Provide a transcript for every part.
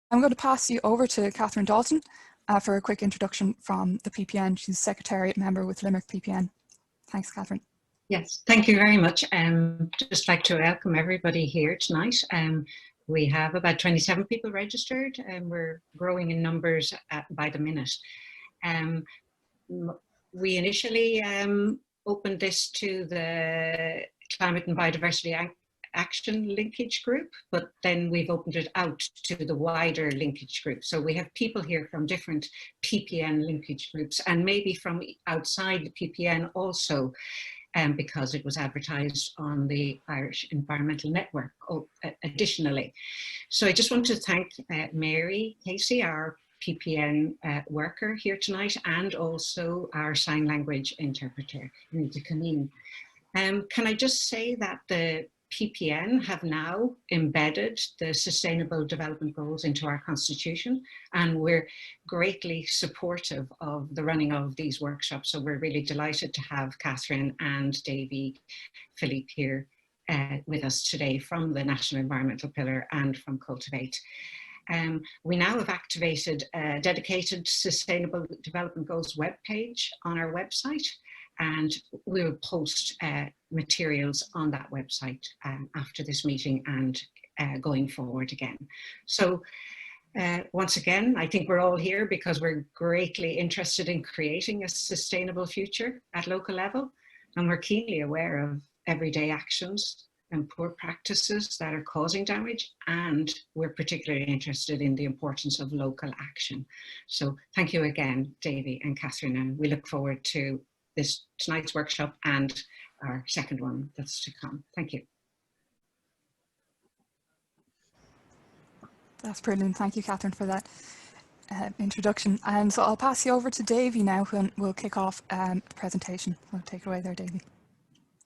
I'm going to pass you over to Catherine Dalton for a quick introduction from the PPN. She's Secretariat Member with Limerick PPN. Thanks, Catherine. Yes, thank you very much. Just like to welcome everybody here tonight. We have about 27 people registered and we're growing in numbers by the minute. We initially opened this to the Climate and Biodiversity Action linkage group, but then we've opened it out to the wider linkage group. So we have people here from different PPN linkage groups and maybe from outside the PPN also, because it was advertised on the Irish Environmental Network additionally. So I just want to thank Mary Casey, our PPN worker here tonight, and also our sign language interpreter, Nita Kameen. Can I just say that the PPN have now embedded the Sustainable Development Goals into our constitution, and we're greatly supportive of the running of these workshops. So we're really delighted to have Catherine and Davie Phillip here with us today from the National Environmental Pillar and from Cultivate. We now have activated a dedicated Sustainable Development Goals webpage on our website, and we will post materials on that website after this meeting and going forward again. So once again, I think we're all here because we're greatly interested in creating a sustainable future at local level, and we're keenly aware of everyday actions and poor practices that are causing damage, and we're particularly interested in the importance of local action. So thank you again, Davie and Catherine, and we look forward to tonight's workshop and our second one that's to come. Thank you. That's brilliant. Thank you, Catherine, for that introduction. And so I'll pass you over to Davie now, who will kick off the presentation. So take it away there, Davie.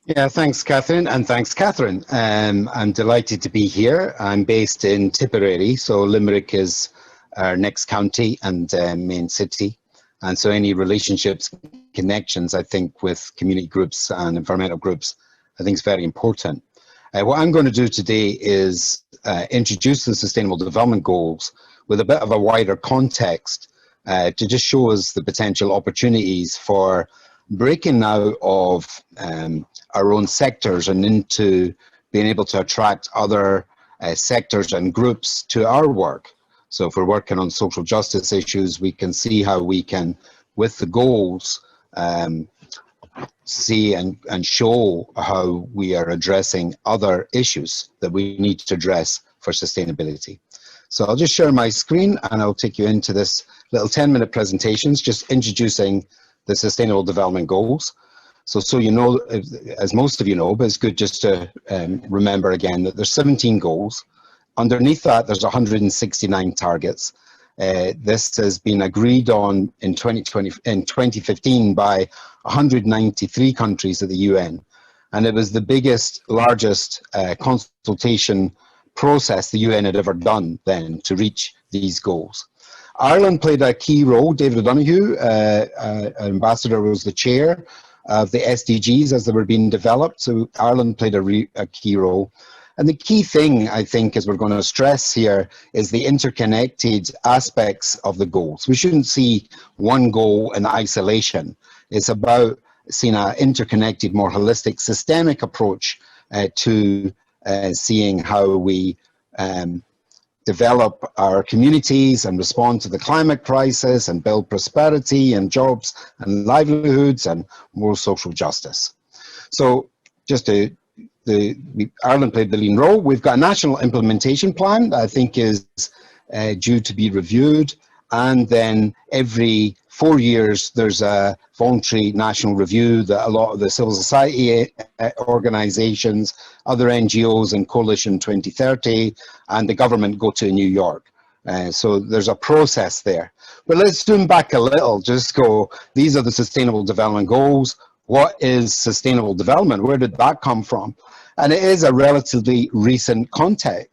Yeah, thanks, Catherine, and thanks, Catherine. I'm delighted to be here. I'm based in Tipperary, so Limerick is our next county and main city. And so any relationships, connections, I think, with community groups and environmental groups, I think is very important. What I'm going to do today is introduce the Sustainable Development Goals with a bit of a wider context to just show us the potential opportunities for breaking out of our own sectors and into being able to attract other sectors and groups to our work. So if we're working on social justice issues, we can see how we can, with the goals, see and show how we are addressing other issues that we need to address for sustainability. So I'll just share my screen and I'll take you into this little 10-minute presentations, just introducing the Sustainable Development Goals. So you know, as most of you know, but it's good just to remember again that there's 17 goals. Underneath that, there's 169 targets. This has been agreed on in 2015 by 193 countries at the UN. And it was the biggest, largest consultation process the UN had ever done then to reach these goals. Ireland played a key role. David O'Donoghue, ambassador, was the chair of the SDGs as they were being developed. So Ireland played a key role. And the key thing, I think, as we're going to stress here, is the interconnected aspects of the goals. We shouldn't see one goal in isolation. It's about seeing an interconnected, more holistic, systemic approach to seeing how we develop our communities and respond to the climate crisis and build prosperity and jobs and livelihoods and more social justice. So just to Ireland played the lead role. We've got a national implementation plan that I think is due to be reviewed, and then every 4 years there's a voluntary national review that a lot of the civil society organizations, other NGOs and Coalition 2030 and the government go to New York. So there's a process there. But let's zoom back a little, just go, these are the Sustainable Development Goals. What is sustainable development? Where did that come from? And it is a relatively recent concept,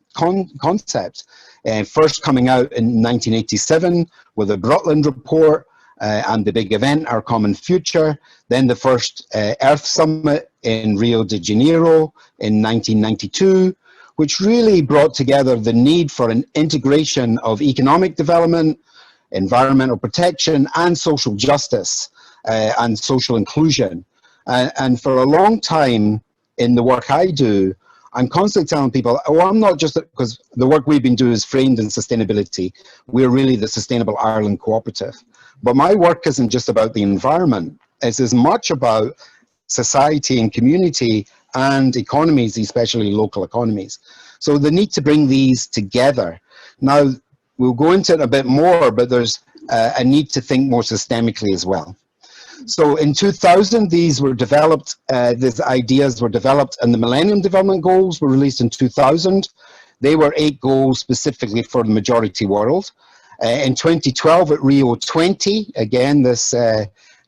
first coming out in 1987 with the Brundtland Report and the big event, Our Common Future. Then the first Earth Summit in Rio de Janeiro in 1992, which really brought together the need for an integration of economic development, environmental protection, and social justice and social inclusion. And for a long time in the work I do, I'm constantly telling people, oh, I'm not just, because the work we've been doing is framed in sustainability. We're really the Sustainable Ireland Cooperative. But my work isn't just about the environment. It's as much about society and community and economies, especially local economies. So the need to bring these together. Now, we'll go into it a bit more, but there's a need to think more systemically as well. So in 2000, these were developed, these ideas were developed, and the Millennium Development Goals were released in 2000. They were 8 goals specifically for the majority world. In 2012 at Rio 20, again, this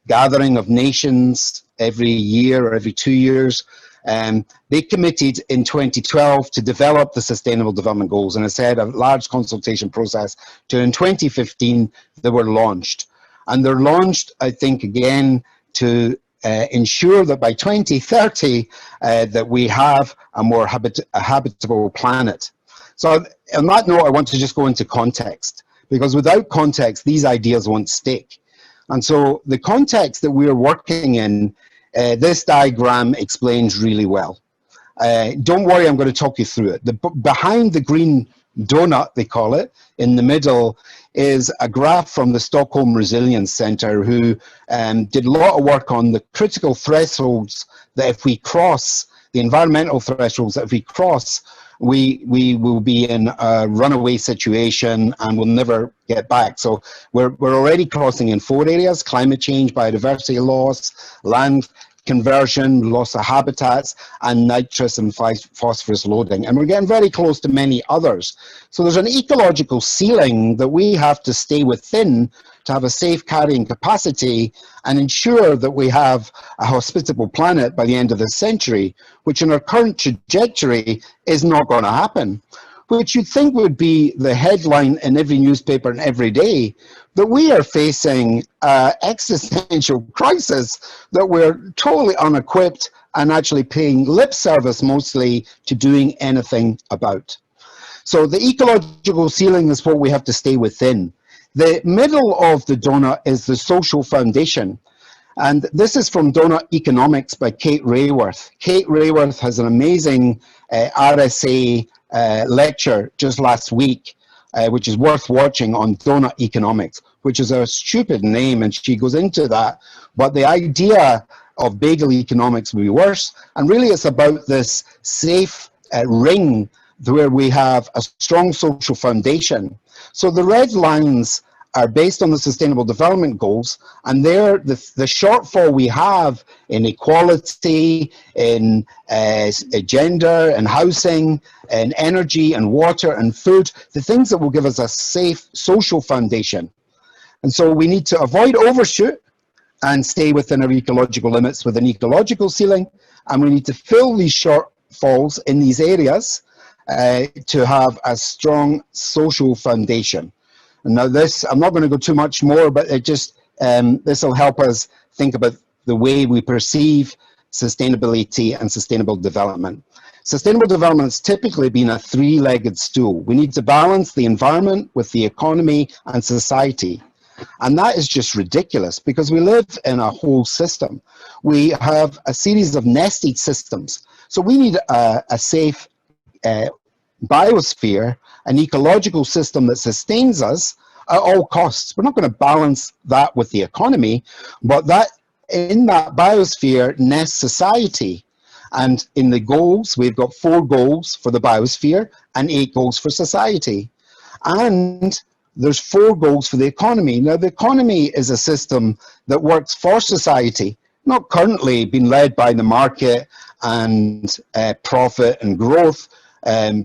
gathering of nations every year or every 2 years, they committed in 2012 to develop the Sustainable Development Goals, and I said a large consultation process. In 2015, they were launched. And they're launched, I think, again, to ensure that by 2030, that we have a more habitable planet. So on that note, I want to just go into context, because without context, these ideas won't stick. And so the context that we're working in, this diagram explains really well. Don't worry, I'm going to talk you through it. Behind the green donut, they call it, in the middle, is a graph from the Stockholm Resilience Centre, who did a lot of work on the critical thresholds that if we cross, the environmental thresholds that if we cross, we will be in a runaway situation and will never get back. So we're already crossing in 4 areas: climate change, biodiversity loss, land conversion, loss of habitats, and nitrous and phosphorus loading. And we're getting very close to many others. So there's an ecological ceiling that we have to stay within to have a safe carrying capacity and ensure that we have a hospitable planet by the end of this century, which in our current trajectory is not going to happen. Which you'd think would be the headline in every newspaper and every day, that we are facing an existential crisis that we're totally unequipped and actually paying lip service mostly to doing anything about. So the ecological ceiling is what we have to stay within. The middle of the donut is the social foundation. And this is from Donut Economics by Kate Rayworth. Kate Rayworth has an amazing RSA lecture just last week, which is worth watching, on donut economics, which is a stupid name, and she goes into that. But the idea of bagel economics will be worse, and really it's about this safe ring where we have a strong social foundation. So the red lines are based on the Sustainable Development Goals, and they're the shortfall we have in equality, in gender and housing, and energy and water and food, the things that will give us a safe social foundation. And so we need to avoid overshoot and stay within our ecological limits with an ecological ceiling, and we need to fill these shortfalls in these areas to have a strong social foundation. And now this, I'm not going to go too much more, but it just, this will help us think about the way we perceive sustainability and sustainable development. Sustainable development has typically been a three-legged stool. We need to balance the environment with the economy and society. And that is just ridiculous, because we live in a whole system. We have a series of nested systems. So we need a safe biosphere, an ecological system that sustains us at all costs. We're not going to balance that with the economy, but that in that biosphere nests society. And in the goals, we've got 4 goals for the biosphere and 8 goals for society. And there's 4 goals for the economy. Now, the economy is a system that works for society, not currently being led by the market and profit and growth,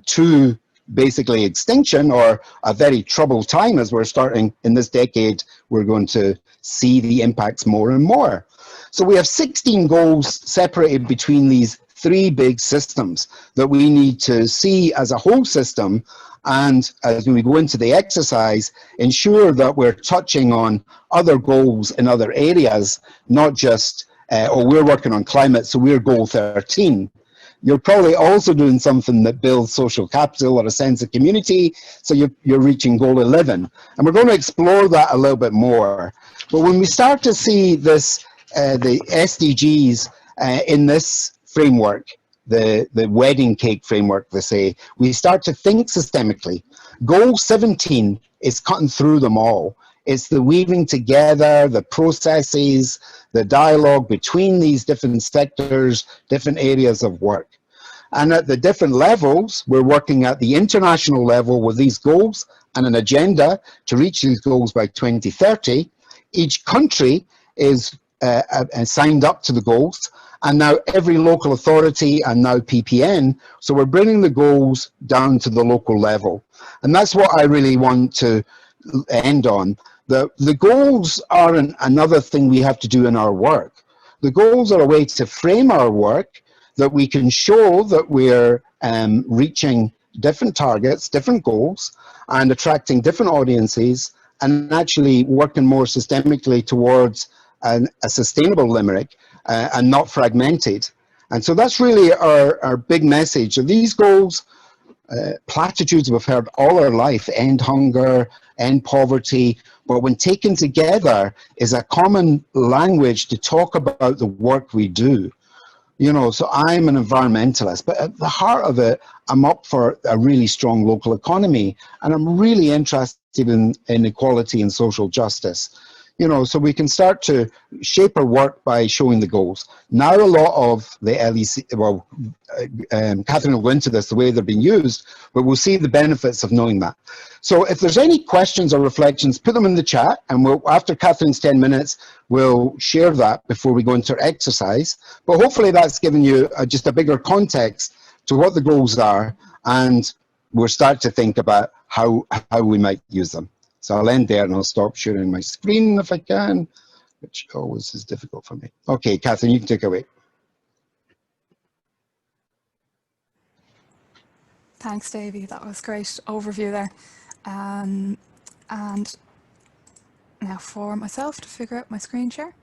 to basically extinction or a very troubled time. As we're starting in this decade, we're going to see the impacts more and more. So we have 16 goals separated between these 3 big systems that we need to see as a whole system, and as we go into the exercise, ensure that we're touching on other goals in other areas, not just, we're working on climate, so we're goal 13. you're probably also doing something that builds social capital or a sense of community, so you're reaching goal 11. And we're going to explore that a little bit more. But when we start to see this, the SDGs in this framework, the wedding cake framework, they say, we start to think systemically. Goal 17 is cutting through them all. It's the weaving together, the processes, the dialogue between these different sectors, different areas of work. And at the different levels, we're working at the international level with these goals and an agenda to reach these goals by 2030. Each country is signed up to the goals, and now every local authority and now PPN, so we're bringing the goals down to the local level. And that's what I really want to end on. The goals are another thing we have to do in our work. The goals are a way to frame our work, that we can show that we're reaching different targets, different goals, and attracting different audiences, and actually working more systemically towards a sustainable Limerick and not fragmented. And so that's really our big message. Of these goals, platitudes we've heard all our life: end hunger, end poverty, but when taken together is a common language to talk about the work we do. You know, so I'm an environmentalist, but at the heart of it, I'm up for a really strong local economy, and I'm really interested in equality and social justice. You know, so we can start to shape our work by showing the goals. Now a lot of the LEC, well, Catherine will go into this, the way they're being used, but we'll see the benefits of knowing that. So if there's any questions or reflections, put them in the chat, and we'll, after Catherine's 10 minutes, we'll share that before we go into our exercise. But hopefully that's given you just a bigger context to what the goals are, and we'll start to think about how we might use them. So I'll end there and I'll stop sharing my screen if I can, which always is difficult for me. Okay, Catherine, you can take away. Thanks, Davie. That was a great overview there. And now for myself to figure out my screen share.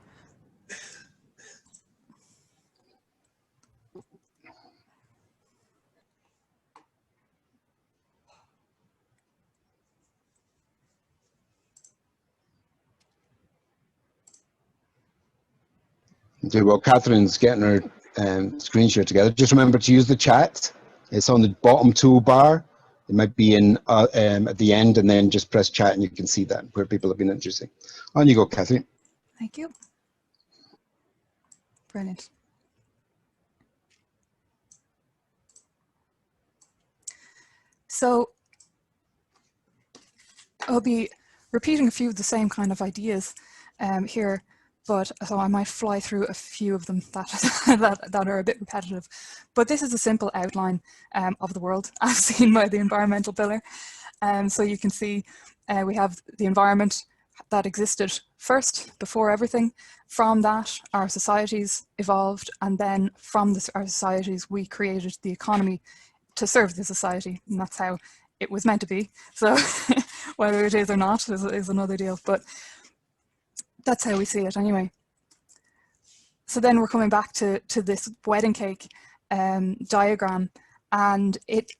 Okay, well, Catherine's getting her screen share together. Just remember to use the chat. It's on the bottom toolbar. It might be in at the end, and then just press chat and you can see that where people have been interesting. On you go, Catherine. Thank you. Brilliant. So I'll be repeating a few of the same kind of ideas here, but so I might fly through a few of them that are a bit repetitive. But this is a simple outline of the world as seen by the environmental pillar. So you can see we have the environment that existed first, before everything. From that, our societies evolved, and then from our societies, we created the economy to serve the society, and that's how it was meant to be. So whether it is or not is another deal, but that's how we see it anyway. So then we're coming back to this wedding cake diagram, and it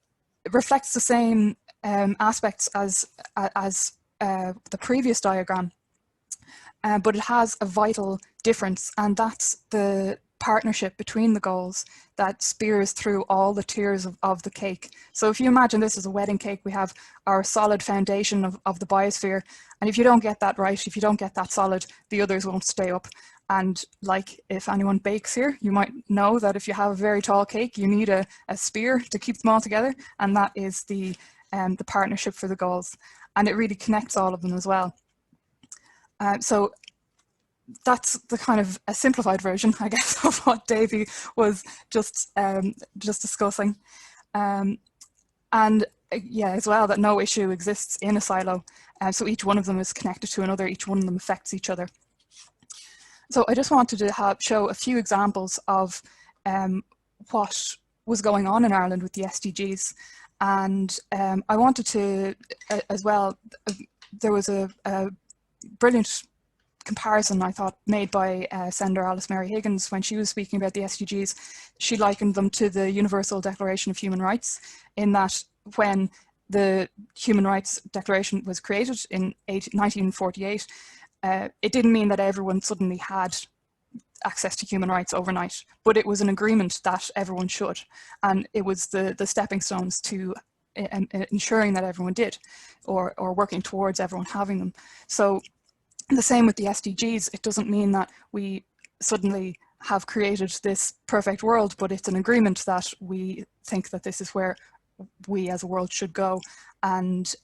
reflects the same aspects as the previous diagram, but it has a vital difference, and that's the partnership between the goals that spears through all the tiers of the cake. So if you imagine this as a wedding cake, we have our solid foundation of the biosphere, and if you don't get that right, if you don't get that solid, the others won't stay up. And like, if anyone bakes here, you might know that if you have a very tall cake, you need a spear to keep them all together, and that is the partnership for the goals, and it really connects all of them as well. So that's the kind of a simplified version, I guess, of what Davie was just discussing. And yeah, as well, that no issue exists in a silo. So each one of them is connected to another, each one of them affects each other. So I just wanted to show a few examples of what was going on in Ireland with the SDGs. And I wanted to, as well, there was a brilliant comparison I thought made by Senator Alice Mary Higgins when she was speaking about the SDGs. She likened them to the Universal Declaration of Human Rights, in that when the Human Rights Declaration was created in 1948, it didn't mean that everyone suddenly had access to human rights overnight, but it was an agreement that everyone should, and it was the stepping stones to ensuring that everyone did, or working towards everyone having them. So the same with the SDGs. It doesn't mean that we suddenly have created this perfect world, but it's an agreement that we think that this is where we as a world should go, and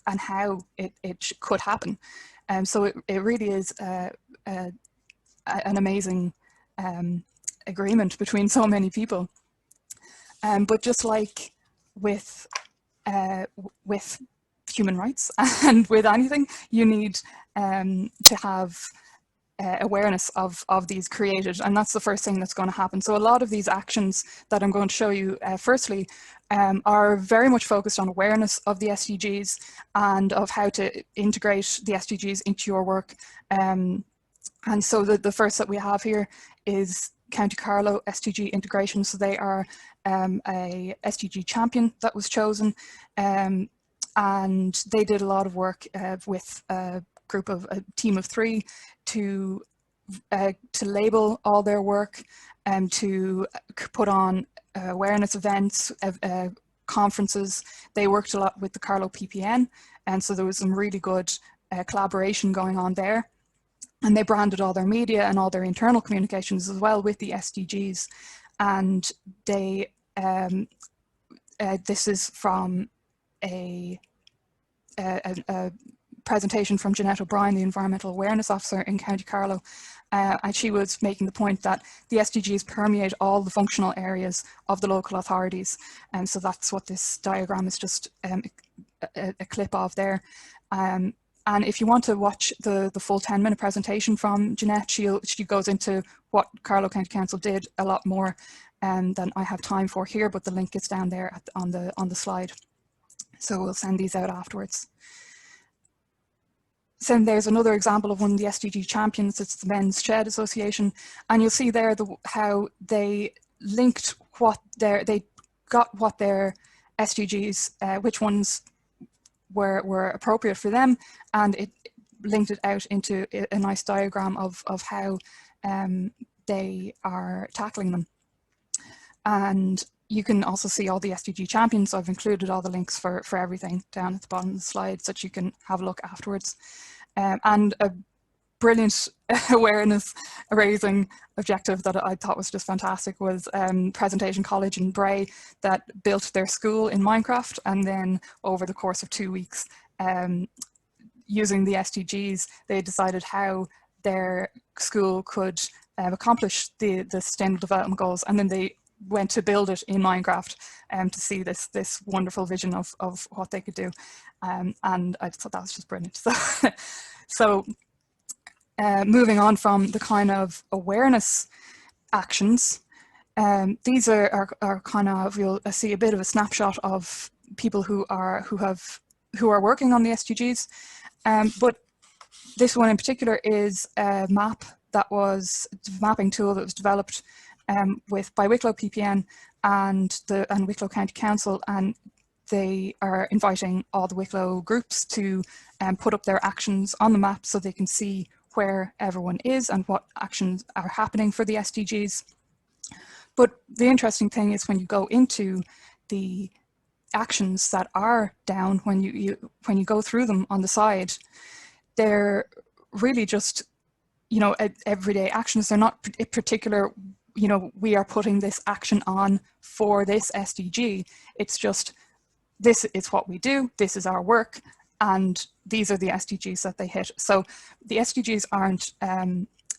how it could happen. So it really is an amazing agreement between so many people. But just like with human rights and with anything, you need to have awareness of these created, and that's the first thing that's going to happen. So a lot of these actions that I'm going to show you firstly are very much focused on awareness of the SDGs and of how to integrate the SDGs into your work. And so the first that we have here is County Carlow SDG integration. So they are a SDG champion that was chosen, and they did a lot of work with a team of 3 to label all their work and to put on awareness events, conferences. They worked a lot with the Carlow PPN, and so there was some really good collaboration going on there. And they branded all their media and all their internal communications as well with the SDGs. And they, this is from a presentation from Jeanette O'Brien, the Environmental Awareness Officer in County Carlow. And she was making the point that the SDGs permeate all the functional areas of the local authorities. And so that's what this diagram is just a clip of there. And if you want to watch the full 10-minute presentation from Jeanette, she goes into what Carlow County Council did a lot more than I have time for here, but the link is down there on the slide. So we'll send these out afterwards. So there's another example of one of the SDG champions. It's the Men's Shed Association, and you'll see there how they linked they got what their SDGs, which ones were appropriate for them, and it linked it out into a nice diagram of how they are tackling them. And you can also see all the SDG champions. So I've included all the links for everything down at the bottom of the slide so that you can have a look afterwards. And a brilliant awareness raising objective that I thought was just fantastic was Presentation College in Bray that built their school in Minecraft, and then over the course of 2 weeks, using the SDGs, they decided how their school could accomplish the Sustainable Development Goals, and then they went to build it in Minecraft to see this wonderful vision of what they could do. And I just thought that was just brilliant. So moving on from the kind of awareness actions, these are kind of, you'll see a bit of a snapshot of people who are working on the SDGs. But this one in particular is a mapping tool that was developed by Wicklow PPN and Wicklow County Council, and they are inviting all the Wicklow groups to put up their actions on the map so they can see where everyone is and what actions are happening for the SDGs. But the interesting thing is when you go into the actions that are down, when you go through them on the side, they're really just, everyday actions. They're not particular, we are putting this action on for this SDG. It's just, this is what we do, this is our work, and these are the SDGs that they hit. So the SDGs aren't,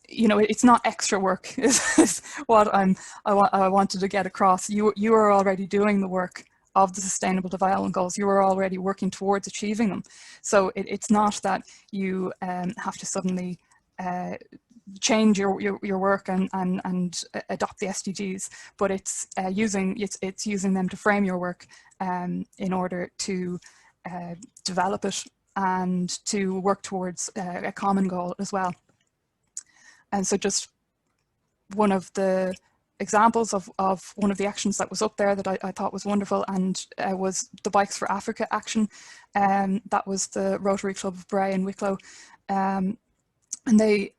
it's not extra work is what I wanted to get across. You are already doing the work of the Sustainable Development Goals. You are already working towards achieving them. So it's not that you have to suddenly change your work and adopt the SDGs, but it's using them to frame your work in order to develop it and to work towards a common goal as well. And so just one of the examples of one of the actions that was up there that I thought was wonderful, and was the Bikes for Africa action. That was the Rotary Club of Bray and Wicklow, and they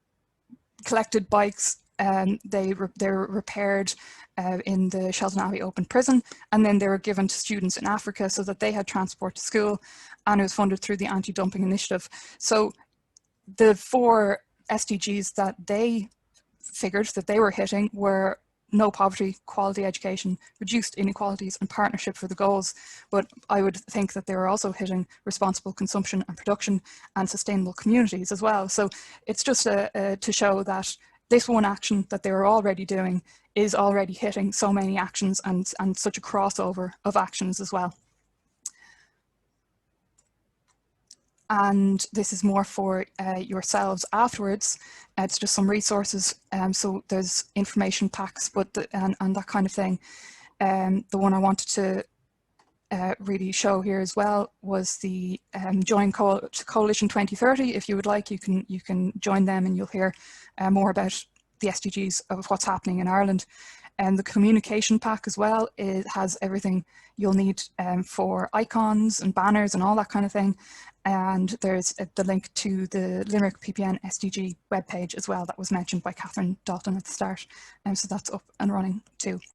collected bikes, and they were repaired in the Shelton Abbey Open Prison, and then they were given to students in Africa so that they had transport to school, and it was funded through the Anti-Dumping Initiative. So the 4 SDGs that they figured that they were hitting were no poverty, quality education, reduced inequalities, and partnership for the goals. But I would think that they were also hitting responsible consumption and production and sustainable communities as well. So it's just to show that this one action that they were already doing is already hitting so many actions, and such a crossover of actions as well. And this is more for yourselves afterwards. It's just some resources. So there's information packs, but and that kind of thing. The one I wanted to really show here as well was the Join Coalition 2030. If you would like, you can join them, and you'll hear more about the SDGs of what's happening in Ireland. And the communication pack as well, it has everything you'll need for icons and banners and all that kind of thing. And there's the link to the Limerick PPN SDG webpage as well that was mentioned by Catherine Dalton at the start. So that's up and running too.